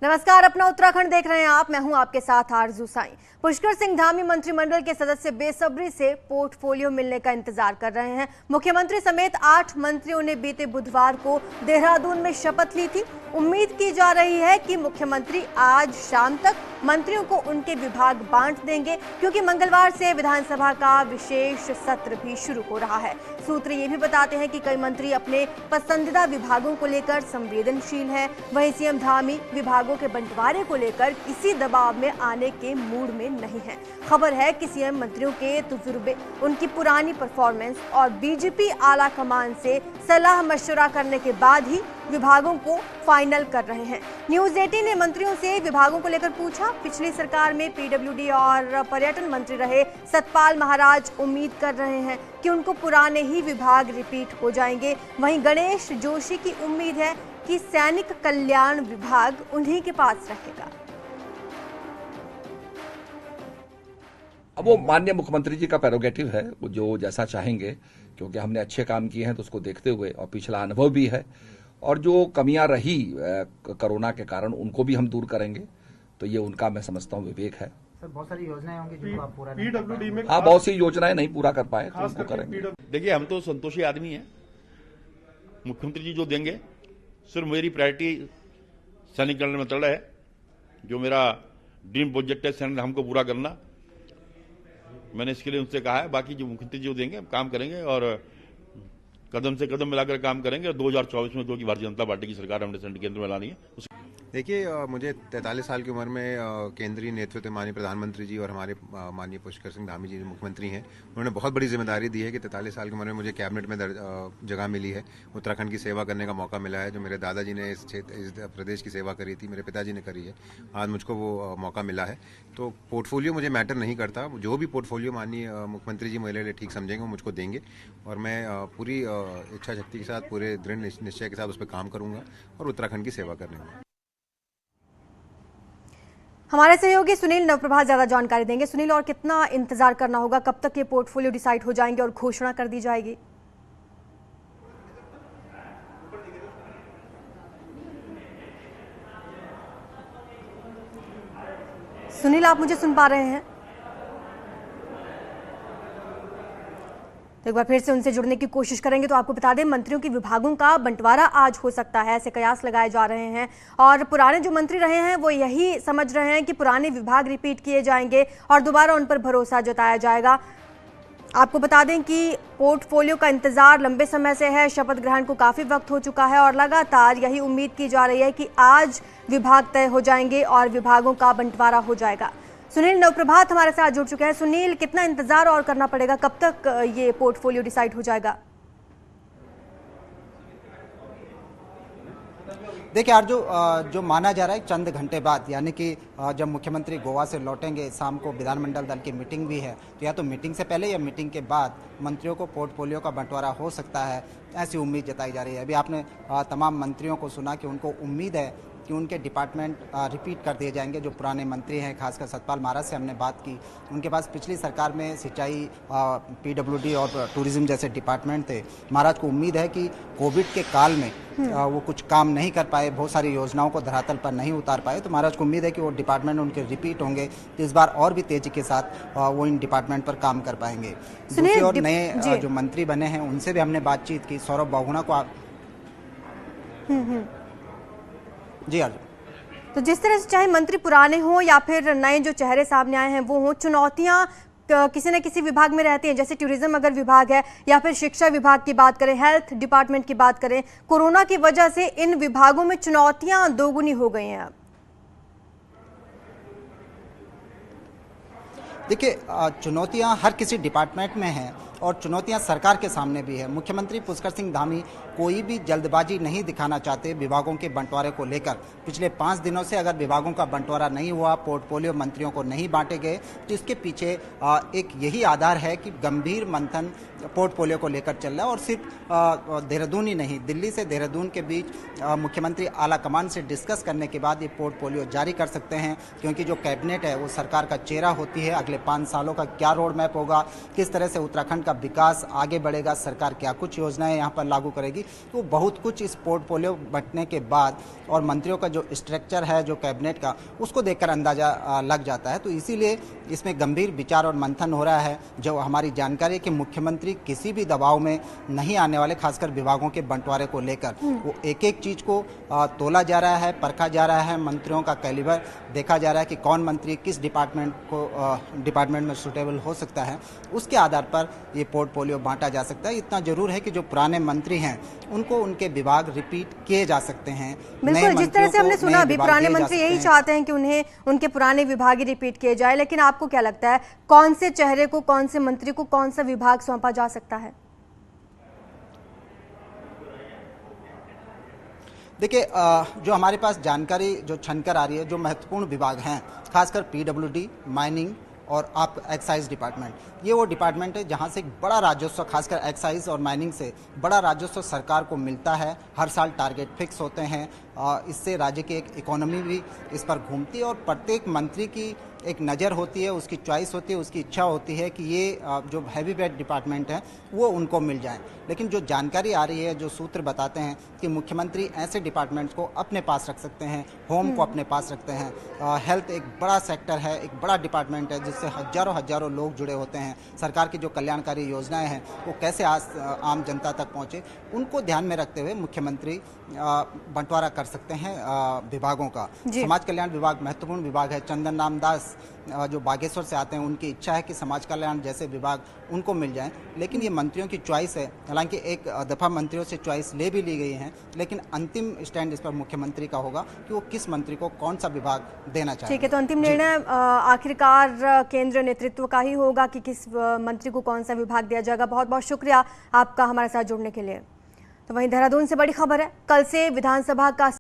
नमस्कार, अपना उत्तराखंड देख रहे हैं आप। मैं हूं आपके साथ आरजू साईं। पुष्कर सिंह धामी मंत्रिमंडल के सदस्य बेसब्री से पोर्टफोलियो मिलने का इंतजार कर रहे हैं। मुख्यमंत्री समेत 8 मंत्रियों ने बीते बुधवार को देहरादून में शपथ ली थी। उम्मीद की जा रही है कि मुख्यमंत्री आज शाम तक मंत्रियों को उनके विभाग बांट देंगे, क्योंकि मंगलवार से विधानसभा का विशेष सत्र भी शुरू हो रहा है। सूत्र ये भी बताते हैं कि कई मंत्री अपने पसंदीदा विभागों को लेकर संवेदनशील हैं। वहीं सीएम धामी विभागों के बंटवारे को लेकर किसी दबाव में आने के मूड में नहीं है। खबर है कि सीएम मंत्रियों के तजुर्बे, उनकी पुरानी परफॉर्मेंस और बीजेपी आला कमान से सलाह मशवरा करने के बाद ही विभागों को फाइनल कर रहे हैं। न्यूज 18 ने मंत्रियों से विभागों को लेकर पूछा। पिछली सरकार में पीडब्ल्यूडी और पर्यटन मंत्री रहे सतपाल महाराज उम्मीद कर रहे हैं कि उनको पुराने ही विभाग रिपीट हो जाएंगे। वहीं गणेश जोशी की उम्मीद है कि सैनिक कल्याण विभाग उन्हीं के पास रहेगा। अब वो माननीय मुख्यमंत्री जी का प्रेरोगेटिव है, जो जैसा चाहेंगे, क्योंकि हमने अच्छे काम किए हैं तो उसको देखते हुए, और पिछला अनुभव भी है, और जो कमियां रही कोरोना के कारण उनको भी हम दूर करेंगे। तो ये उनका, मैं समझता हूँ, विवेक है। सर, बहुत सारी योजनाएं होंगी जिनको आप पूरा पीडब्ल्यूडी में, हाँ, बहुत सी योजनाएं नहीं पूरा कर पाए तो उनको करेंगे। देखिए, हम तो संतोषी आदमी हैं। मुख्यमंत्री जी जो देंगे, सिर्फ मेरी प्रायोरिटी सैनिक कल्याण मंत्रालय है। जो मेरा ड्रीम प्रोजेक्ट है सैनिक हमको पूरा करना, मैंने इसके लिए उनसे कहा है। बाकी जो मुख्यमंत्री जी जो देंगे हम काम करेंगे और कदम से कदम मिलाकर काम करेंगे। और 2024 में जो कि भारतीय जनता पार्टी की सरकार हमने सेंट्रल केंद्र में लानी है। देखिए, मुझे 43 साल की उम्र में केंद्रीय नेतृत्व माननीय प्रधानमंत्री जी और हमारे माननीय पुष्कर सिंह धामी जी जो मुख्यमंत्री हैं, उन्होंने बहुत बड़ी जिम्मेदारी दी है कि 43 साल की उम्र में मुझे कैबिनेट में जगह मिली है। उत्तराखंड की सेवा करने का मौका मिला है। जो मेरे दादाजी ने इस प्रदेश की सेवा करी थी, मेरे पिताजी ने करी है, आज मुझको वो मौका मिला है। तो पोर्टफोलियो मुझे मैटर नहीं करता। जो भी पोर्टफोलियो माननीय मुख्यमंत्री जी मेरे लिए ठीक समझेंगे वो मुझको देंगे, और मैं पूरी इच्छा शक्ति के साथ, पूरे दृढ़ निश्चय के साथ उस पर काम करूंगा और उत्तराखंड की सेवा करने में। हमारे सहयोगी सुनील नवप्रभात ज्यादा जानकारी देंगे। सुनील, और कितना इंतजार करना होगा? कब तक ये पोर्टफोलियो डिसाइड हो जाएंगे और घोषणा कर दी जाएगी? सुनील, आप मुझे सुन पा रहे हैं? तो एक बार फिर से उनसे जुड़ने की कोशिश करेंगे। तो आपको बता दें, मंत्रियों के विभागों का बंटवारा आज हो सकता है, ऐसे कयास लगाए जा रहे हैं। और पुराने जो मंत्री रहे हैं वो यही समझ रहे हैं कि पुराने विभाग रिपीट किए जाएंगे और दोबारा उन पर भरोसा जताया जाएगा। आपको बता दें कि पोर्टफोलियो का इंतजार लंबे समय से है। शपथ ग्रहण को काफी वक्त हो चुका है और लगातार यही उम्मीद की जा रही है कि आज विभाग तय हो जाएंगे और विभागों का बंटवारा हो जाएगा। सुनील नवप्रभात हमारे साथ जुड़ चुके हैं। सुनील, कितना इंतजार और करना पड़ेगा? कब तक ये पोर्टफोलियो डिसाइड हो जाएगा? देखिए यार, जो माना जा रहा है चंद घंटे बाद, यानी कि जब मुख्यमंत्री गोवा से लौटेंगे, शाम को विधानमंडल दल की मीटिंग भी है, तो या तो मीटिंग से पहले या मीटिंग के बाद मंत्रियों को पोर्टफोलियो का बंटवारा हो सकता है, ऐसी उम्मीद जताई जा रही है। अभी आपने तमाम मंत्रियों को सुना कि उनको उम्मीद है कि उनके डिपार्टमेंट रिपीट कर दिए जाएंगे। जो पुराने मंत्री हैं, खासकर सतपाल महाराज से हमने बात की, उनके पास पिछली सरकार में सिंचाई, पीडब्ल्यूडी और टूरिज्म जैसे डिपार्टमेंट थे। महाराज को उम्मीद है कि कोविड के काल में वो कुछ काम नहीं कर पाए, बहुत सारी योजनाओं को धरातल पर नहीं उतार पाए, तो महाराज को उम्मीद है कि वो डिपार्टमेंट उनके रिपीट होंगे, तो इस बार और भी तेजी के साथ वो इन डिपार्टमेंट पर काम कर पाएंगे। दूसरी ओर नए जो मंत्री बने हैं उनसे भी हमने बातचीत की। सौरभ बहुगुणा को जी हाँ। तो जिस तरह से चाहे मंत्री पुराने हों या फिर नए जो चेहरे सामने आए हैं वो हों, चुनौतियां किसी न किसी विभाग में रहती हैं। जैसे टूरिज्म अगर विभाग है, या फिर शिक्षा विभाग की बात करें, हेल्थ डिपार्टमेंट की बात करें, कोरोना की वजह से इन विभागों में चुनौतियां दोगुनी हो गई हैं। अब देखिए, चुनौतियां हर किसी डिपार्टमेंट में हैं और चुनौतियां सरकार के सामने भी है। मुख्यमंत्री पुष्कर सिंह धामी कोई भी जल्दबाजी नहीं दिखाना चाहते विभागों के बंटवारे को लेकर। पिछले 5 दिनों से अगर विभागों का बंटवारा नहीं हुआ, पोर्टफोलियो मंत्रियों को नहीं बांटे गए, तो इसके पीछे एक यही आधार है कि गंभीर मंथन पोर्टफोलियो को लेकर चल रहा है। और सिर्फ देहरादून ही नहीं, दिल्ली से देहरादून के बीच मुख्यमंत्री आला कमान से डिस्कस करने के बाद ये पोर्टफोलियो जारी कर सकते हैं, क्योंकि जो कैबिनेट है वो सरकार का चेहरा होती है। अगले 5 सालों का क्या रोड मैप होगा, किस तरह से उत्तराखंड का विकास आगे बढ़ेगा, सरकार क्या कुछ योजनाएं यहाँ पर लागू करेगी, तो बहुत कुछ इस पोर्टफोलियो बंटने के बाद और मंत्रियों का जो स्ट्रक्चर है जो कैबिनेट का, उसको देखकर अंदाजा लग जाता है। तो इसीलिए इसमें गंभीर विचार और मंथन हो रहा है। जो हमारी जानकारी है कि मुख्यमंत्री किसी भी दबाव में नहीं आने वाले, खासकर विभागों के बंटवारे को लेकर। वो एक एक चीज को तोला जा रहा है, परखा जा रहा है, मंत्रियों का कैलिबर देखा जा रहा है कि कौन मंत्री किस डिपार्टमेंट में सुटेबल हो सकता है, उसके आधार पर ये पोर्टफोलियो बांटा जा सकता है। इतना जरूर है कि जो पुराने मंत्री हैं उनको उनके विभाग रिपीट किए जा सकते हैं। बिल्कुल, जिस तरह से हमने सुना अभी पुराने मंत्री यही चाहते हैं कि उन्हें उनके पुराने विभाग ही रिपीट किए जाए, लेकिन आपको क्या लगता है कौन से चेहरे को, कौन से मंत्री को कौन सा विभाग सौंपा जा सकता है? देखिए, जो हमारे पास जानकारी जो छनकर आ रही है, जो महत्वपूर्ण विभाग हैं, खासकर पीडब्ल्यूडी, माइनिंग और आप एक्साइज डिपार्टमेंट, ये वो डिपार्टमेंट है जहाँ से एक बड़ा राजस्व, खासकर एक्साइज और माइनिंग से बड़ा राजस्व सरकार को मिलता है। हर साल टारगेट फिक्स होते हैं, इससे राज्य की एक इकोनॉमी भी इस पर घूमती है और प्रत्येक मंत्री की एक नज़र होती है, उसकी चॉइस होती है, उसकी इच्छा होती है कि ये जो हैवी वेट डिपार्टमेंट है वो उनको मिल जाए। लेकिन जो जानकारी आ रही है, जो सूत्र बताते हैं कि मुख्यमंत्री ऐसे डिपार्टमेंट्स को अपने पास रख सकते हैं, होम को अपने पास रखते हैं। हेल्थ एक बड़ा सेक्टर है, एक बड़ा डिपार्टमेंट है जिससे हजारों लोग जुड़े होते हैं। सरकार की जो कल्याणकारी योजनाएं हैं वो कैसे आम जनता तक पहुँचे, उनको ध्यान में रखते हुए मुख्यमंत्री बंटवारा कर सकते हैं विभागों का। समाज कल्याण विभाग महत्वपूर्ण विभाग है। चंदन रामदास जो बागेश्वर से आते हैं, उनकी इच्छा है कि समाज कल्याण जैसे विभाग उनको मिल जाएं, लेकिन ये मंत्रियों की चॉइस है। हालांकि एक दफा मंत्रियों से चॉइस ले भी ली गई है, लेकिन अंतिम स्टैंड इस पर मुख्यमंत्री का होगा कि वो किस मंत्री को कौन सा विभाग देना चाहेंगे। ठीक है, तो अंतिम निर्णय आखिरकार केंद्रीय नेतृत्व का ही होगा कि किस मंत्री को कौन सा विभाग दिया जाएगा। बहुत बहुत शुक्रिया आपका हमारे साथ जुड़ने के लिए। तो वहीं देहरादून से बड़ी खबर है, कल से विधानसभा का